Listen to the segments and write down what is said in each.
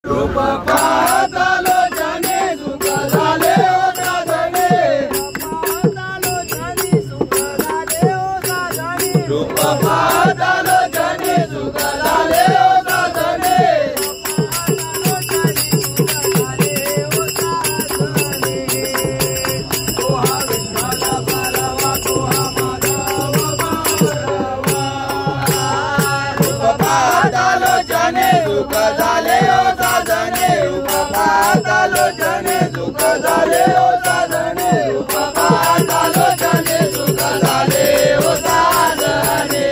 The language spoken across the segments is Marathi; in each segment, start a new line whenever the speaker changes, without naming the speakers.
रूप पाहतालो जने सुख झाले ओ साधने रूप पाहतालो जने सुख झाले ओ साधने सुख झाले ओ साधने रूप पाहतालो जने सुख झाले ओ साधने रूप पाहतालो जने सुख झाले ओ साधने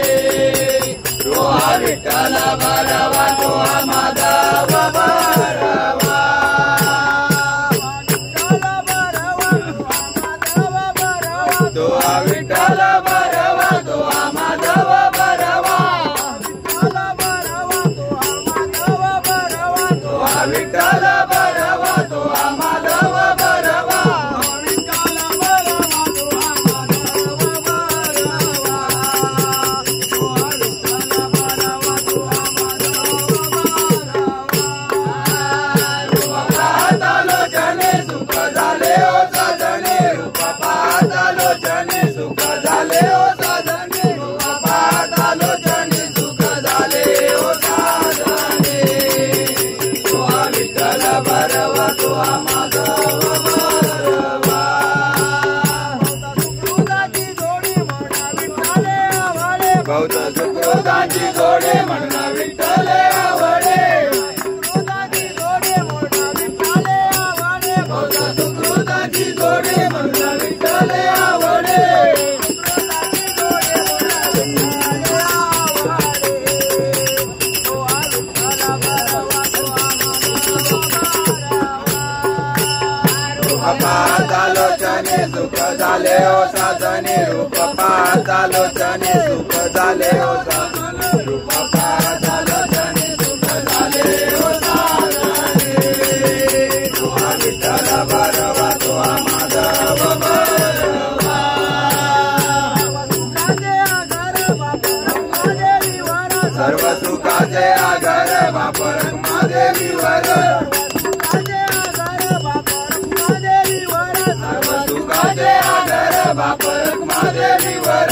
रोहा विठ्ठल बरवा तोहा माधव बरवा तोहा विठ्ठल बरवा तोहा माधव बरवा विठ्ठल बरवा तोहा माधव बरवा पाहतालो जने सुख झाले ओ साधने रूप पाहतालो जने सुख झाले ओ साधने रूप पाहतालो जने सुख झाले ओ साधने विठ्ठल बरवा तोहा माधव बरवा बहुत सुखदाची जोडे म्हणा विठ्ठल आवडे बहुत सुखदाची जोडे म्हणा विठ्ठल आवडे पाहतालो जने सुख झाले ओ साधने रूप पाहतालो जने सुख झाले ओ साधने रूप पाहतालो जने सुख झाले ओ साधने तोहा विठ्ठल बरवा तोहा माधव बरवा सर्व सुखाचे आगर बापर महादेवीवर बापर महादेवीवर